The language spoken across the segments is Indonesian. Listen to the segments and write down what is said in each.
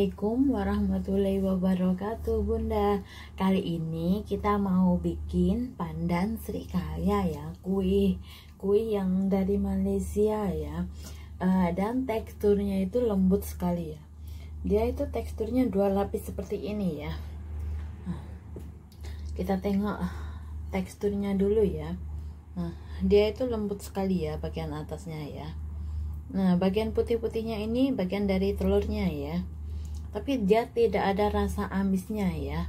Assalamualaikum warahmatullahi wabarakatuh Bunda. Kali ini kita mau bikin pandan srikaya ya, kue yang dari Malaysia ya. Dan teksturnya itu lembut sekali ya. Dia itu teksturnya dua lapis seperti ini ya. Kita tengok teksturnya dulu ya. Dia itu lembut sekali ya bagian atasnya ya. Nah, bagian putih-putihnya ini bagian dari telurnya ya. Tapi dia tidak ada rasa amisnya ya.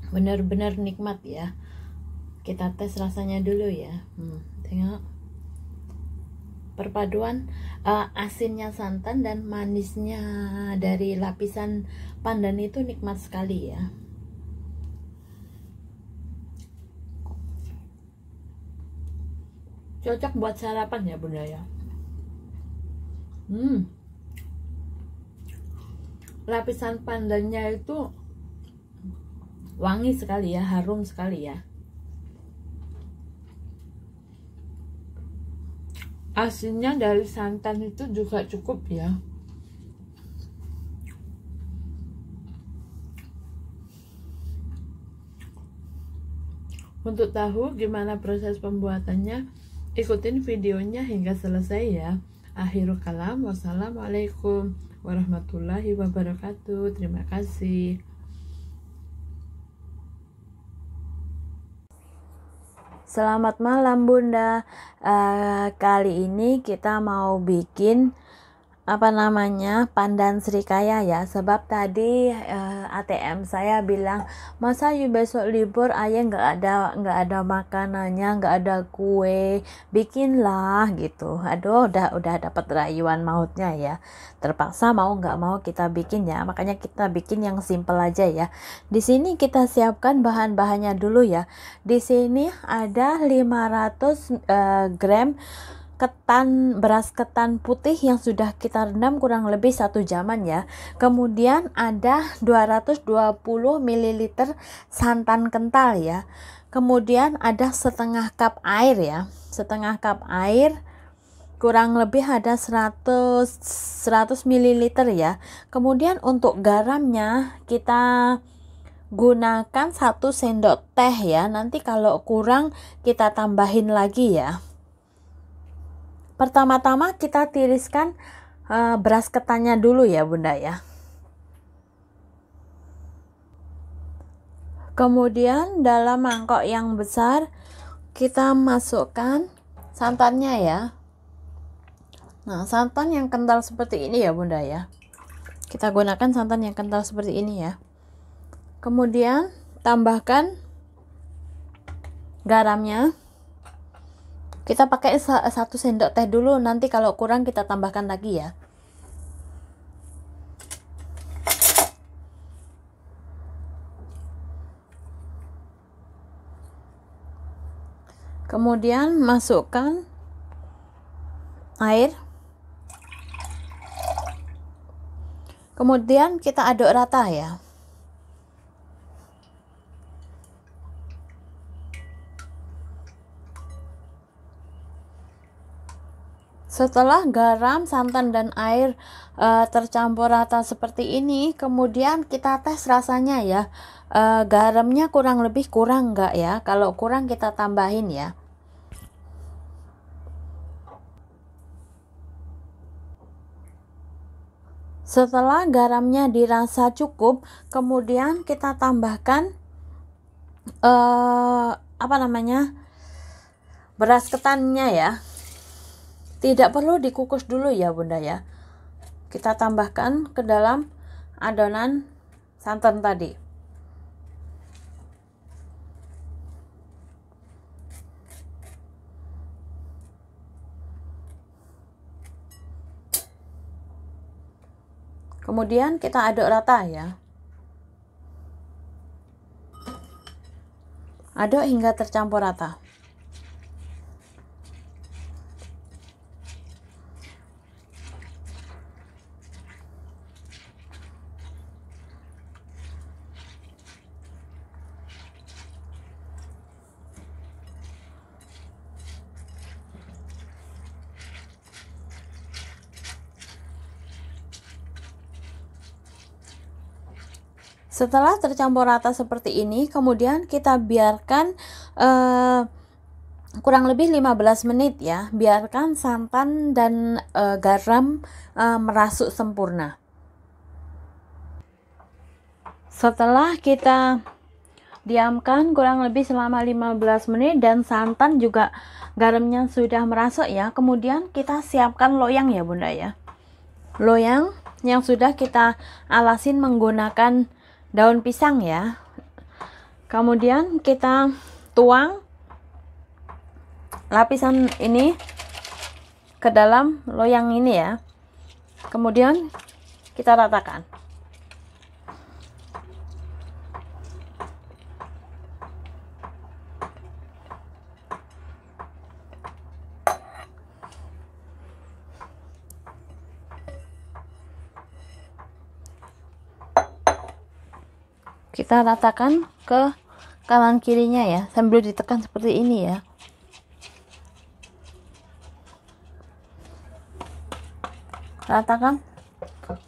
Benar-benar nikmat ya. Kita tes rasanya dulu ya. Tengok. Perpaduan asinnya santan dan manisnya dari lapisan pandan itu nikmat sekali ya. Cocok buat sarapan ya Bunda ya. Lapisan pandannya itu wangi sekali ya, harum sekali ya. Asinnya dari santan itu juga cukup ya. Untuk tahu gimana proses pembuatannya, ikutin videonya hingga selesai ya. Akhirul kalam, wassalamualaikum warahmatullahi wabarakatuh. Terima kasih. Selamat malam Bunda. Kali ini kita mau bikin pandan srikaya ya. Sebab tadi ATM saya bilang, masa you besok libur ayah nggak ada makanannya, nggak ada kue, bikinlah gitu. Aduh, udah dapat rayuan mautnya ya. Terpaksa mau nggak mau kita bikin ya. Makanya kita bikin yang simple aja ya. Di sini kita siapkan bahan-bahannya dulu ya. Di sini ada 500 gram beras ketan putih yang sudah kita rendam kurang lebih 1 jaman ya. Kemudian ada 220 ml santan kental ya. Kemudian ada setengah cup air ya. Setengah cup air kurang lebih ada 100 ml ya. Kemudian untuk garamnya kita gunakan 1 sendok teh ya. Nanti kalau kurang kita tambahin lagi ya. Pertama-tama kita tiriskan beras ketannya dulu ya Bunda ya. Kemudian dalam mangkok yang besar kita masukkan santannya ya. Nah, santan yang kental seperti ini ya Bunda ya. Kita gunakan santan yang kental seperti ini ya. Kemudian tambahkan garamnya. Kita pakai 1 sendok teh dulu, nanti kalau kurang kita tambahkan lagi ya. Kemudian masukkan air. Kemudian kita aduk rata ya. Setelah garam, santan, dan air tercampur rata seperti ini, kemudian kita tes rasanya ya. Garamnya kurang lebih kurang nggak ya? Kalau kurang kita tambahin ya. Setelah garamnya dirasa cukup, kemudian kita tambahkan beras ketannya ya. Tidak perlu dikukus dulu ya Bunda ya. Kita tambahkan ke dalam adonan santan tadi. Kemudian kita aduk rata ya. Aduk hingga tercampur rata. Setelah tercampur rata seperti ini, kemudian kita biarkan kurang lebih 15 menit ya. Biarkan santan dan garam merasuk sempurna. Setelah kita diamkan kurang lebih selama 15 menit dan santan juga garamnya sudah merasuk ya, kemudian kita siapkan loyang ya Bunda ya. Loyang yang sudah kita alasin menggunakan daun pisang ya. Kemudian kita tuang lapisan ini ke dalam loyang ini ya. Kemudian kita ratakan. Kita ratakan ke kanan kirinya ya, sambil ditekan seperti ini ya. Ratakan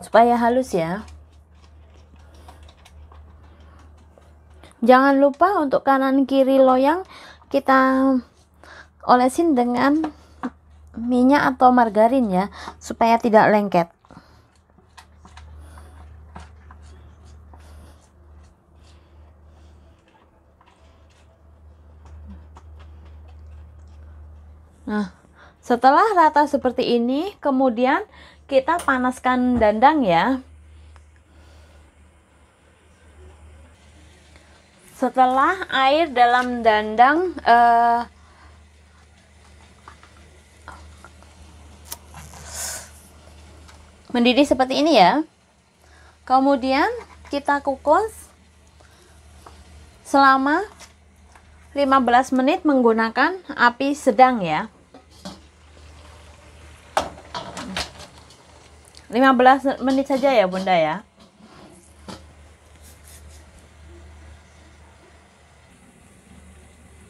supaya halus ya. Jangan lupa untuk kanan kiri loyang kita olesin dengan minyak atau margarin ya, supaya tidak lengket. Nah, setelah rata seperti ini, kemudian kita panaskan dandang ya. Setelah air dalam dandang mendidih seperti ini ya, kemudian kita kukus selama 15 menit menggunakan api sedang ya. 15 menit saja ya Bunda ya.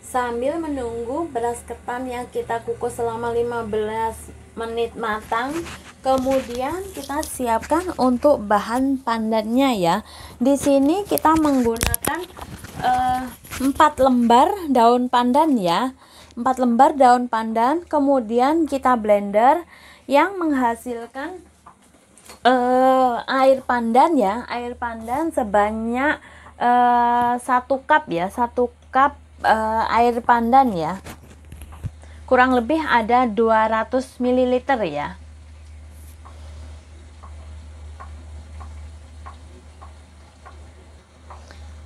Sambil menunggu beras ketan yang kita kukus selama 15 menit matang, kemudian kita siapkan untuk bahan pandannya ya. Di sini kita menggunakan 4 lembar daun pandan ya. 4 lembar daun pandan, kemudian kita blender yang menghasilkan air pandan ya. Air pandan sebanyak 1 cup ya, 1 cup air pandan ya. Kurang lebih ada 200 ml ya.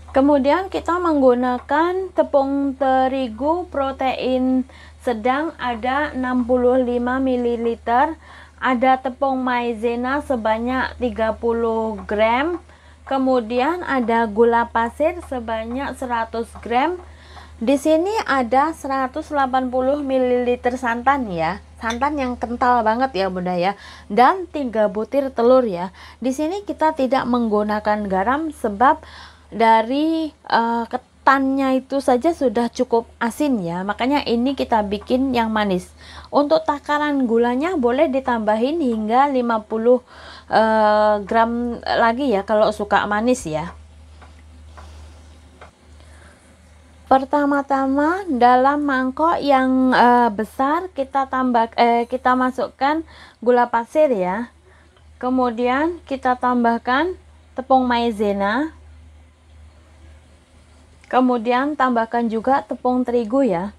Kemudian kita menggunakan tepung terigu protein sedang ada 65 ml, ada tepung maizena sebanyak 30 gram, kemudian ada gula pasir sebanyak 100 gram. Di sini ada 180 ml santan ya. Santan yang kental banget ya Bunda ya. Dan 3 butir telur ya. Di sini kita tidak menggunakan garam sebab dari ketannya itu saja sudah cukup asin ya, makanya ini kita bikin yang manis. Untuk takaran gulanya boleh ditambahin hingga 50 gram lagi ya kalau suka manis ya. Pertama-tama dalam mangkok yang besar kita masukkan gula pasir ya, kemudian kita tambahkan tepung maizena. Kemudian tambahkan juga tepung terigu ya.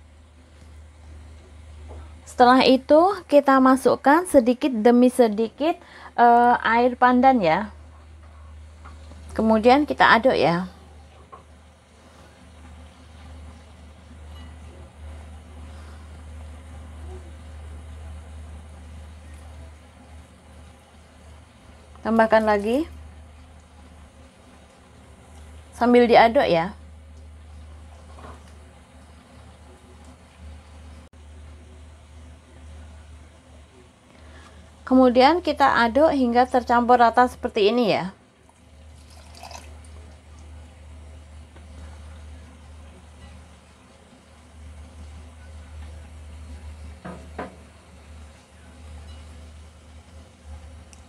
Setelah itu kita masukkan sedikit demi sedikit air pandan ya. Kemudian kita aduk ya. Tambahkan lagi. Sambil diaduk ya. Kemudian kita aduk hingga tercampur rata seperti ini ya.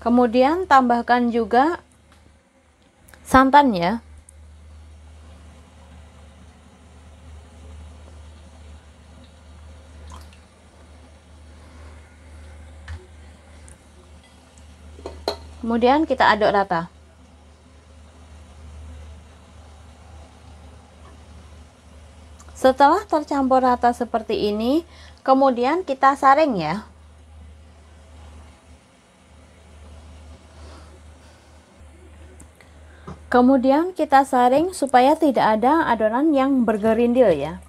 Kemudian tambahkan juga santan ya. Kemudian kita aduk rata. Setelah tercampur rata seperti ini, kemudian kita saring ya. Kemudian kita saring supaya tidak ada adonan yang bergerindil ya.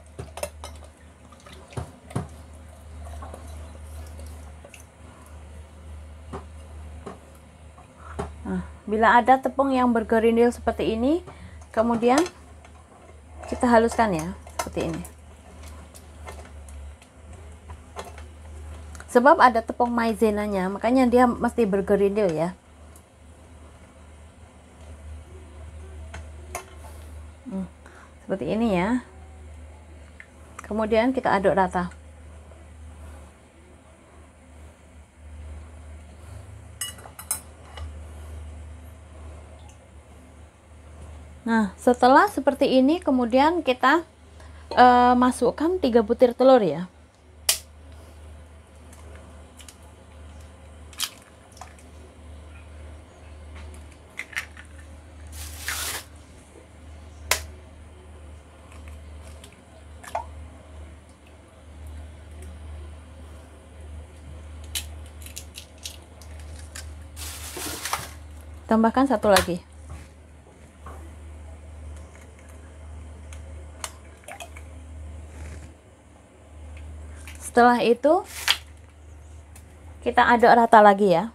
Nah, bila ada tepung yang bergerindil seperti ini, kemudian kita haluskan ya, seperti ini. Sebab ada tepung maizenanya, makanya dia mesti bergerindil ya. Seperti ini ya. Kemudian kita aduk rata. Nah, setelah seperti ini, kemudian kita masukkan 3 butir telur ya. Tambahkan 1 lagi. Setelah itu kita aduk rata lagi ya.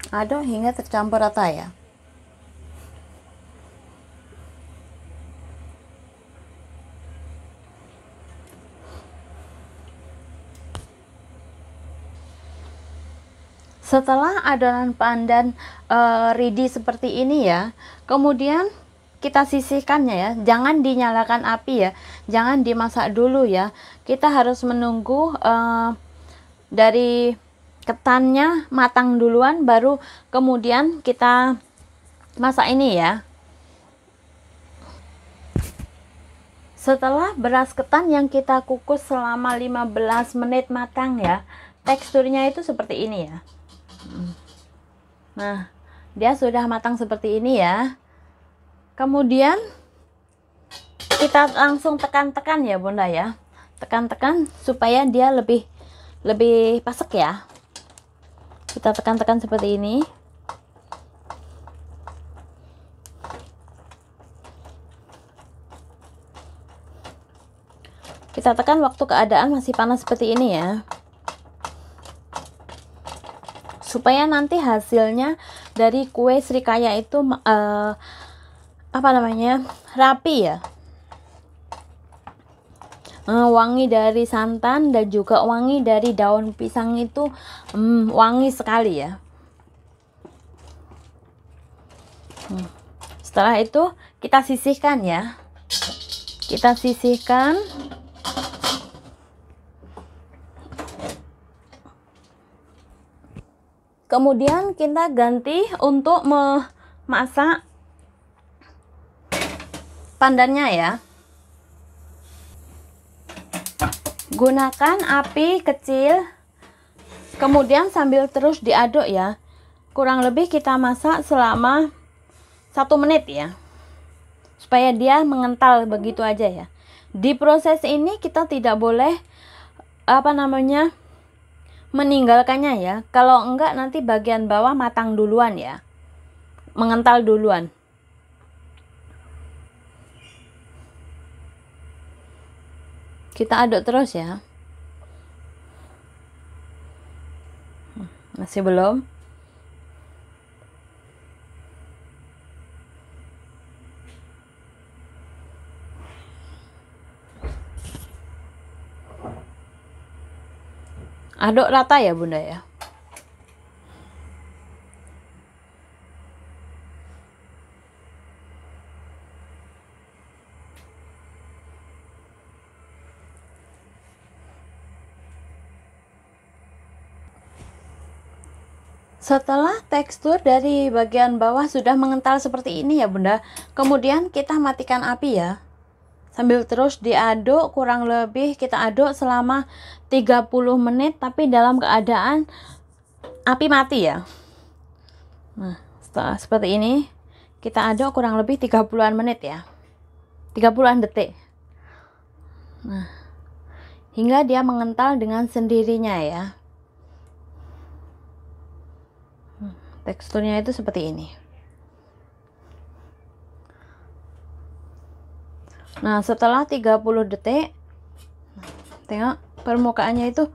Aduk hingga tercampur rata ya. Setelah adonan pandan ready seperti ini ya, kemudian kita sisihkannya ya, jangan dinyalakan api ya, jangan dimasak dulu ya. Kita harus menunggu dari ketannya matang duluan, baru kemudian kita masak ini ya. Setelah beras ketan yang kita kukus selama 15 menit matang ya, teksturnya itu seperti ini ya. Nah, dia sudah matang seperti ini ya. Kemudian kita langsung tekan-tekan ya Bunda ya. Tekan-tekan supaya dia lebih pasek ya. Kita tekan-tekan seperti ini. Kita tekan waktu keadaan masih panas seperti ini ya. Supaya nanti hasilnya dari kue srikaya itu rapi ya, wangi dari santan dan juga wangi dari daun pisang itu wangi sekali ya. Setelah itu kita sisihkan ya, kita sisihkan. Kemudian kita ganti untuk memasak pandannya ya. Gunakan api kecil, kemudian sambil terus diaduk ya. Kurang lebih kita masak selama 1 menit ya, supaya dia mengental begitu aja ya. Di proses ini kita tidak boleh meninggalkannya ya. Kalau enggak nanti bagian bawah matang duluan ya, mengental duluan. Kita aduk terus ya. Masih belum. Aduk rata ya Bunda ya. Setelah tekstur dari bagian bawah sudah mengental seperti ini ya Bunda, kemudian kita matikan api ya. Sambil terus diaduk, kurang lebih kita aduk selama 30 menit tapi dalam keadaan api mati ya. Nah, setelah seperti ini kita aduk kurang lebih 30-an menit ya. 30-an detik. Nah, hingga dia mengental dengan sendirinya ya. Teksturnya itu seperti ini. Nah, setelah 30 detik, tengok permukaannya itu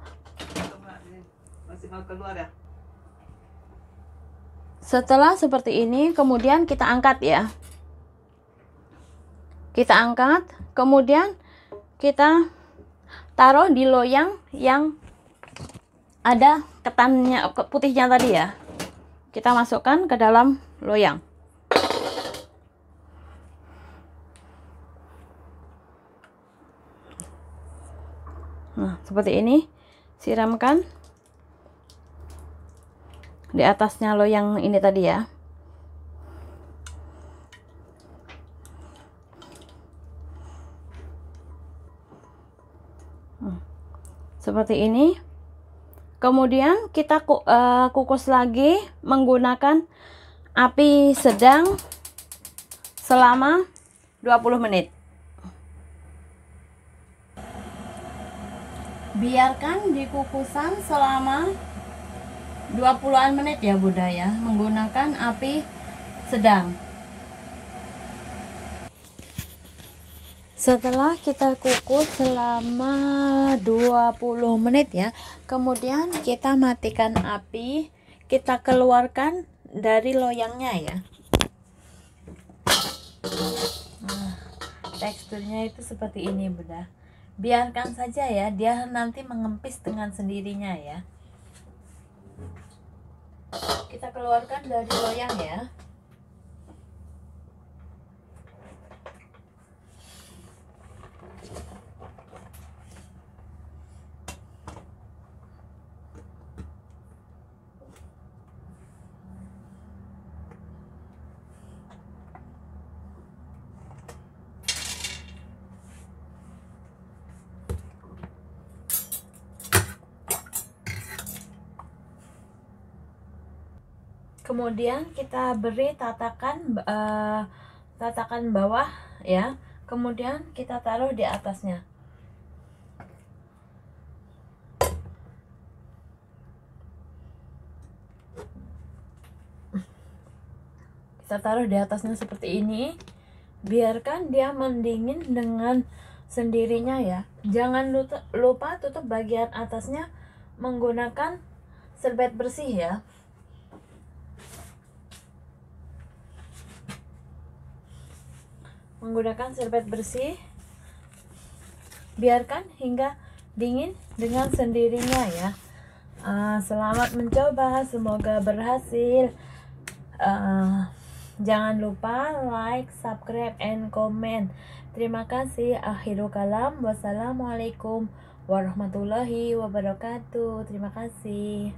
setelah seperti ini, kemudian kita angkat ya. Kita angkat, kemudian kita taruh di loyang yang ada ketannya putihnya tadi ya. Kita masukkan ke dalam loyang. Nah, seperti ini. Siramkan di atasnya loyang ini tadi ya. Seperti ini. Kemudian kita kukus lagi menggunakan api sedang selama 20 menit. Biarkan di kukusan selama 20-an menit ya Bunda ya, menggunakan api sedang. Setelah kita kukus selama 20 menit ya, kemudian kita matikan api, kita keluarkan dari loyangnya ya. Nah, teksturnya itu seperti ini Bunda. Biarkan saja ya, dia nanti mengempis dengan sendirinya ya. Kita keluarkan dari loyang ya. Kemudian kita beri tatakan bawah ya. Kemudian kita taruh di atasnya. Kita taruh di atasnya seperti ini. Biarkan dia mendingin dengan sendirinya ya. Jangan lupa tutup bagian atasnya menggunakan serbet bersih ya. Menggunakan serbet bersih, biarkan hingga dingin dengan sendirinya ya. Selamat mencoba, semoga berhasil. Jangan lupa like, subscribe, and comment. Terima kasih. Akhirul kalam. Wassalamualaikum warahmatullahi wabarakatuh. Terima kasih.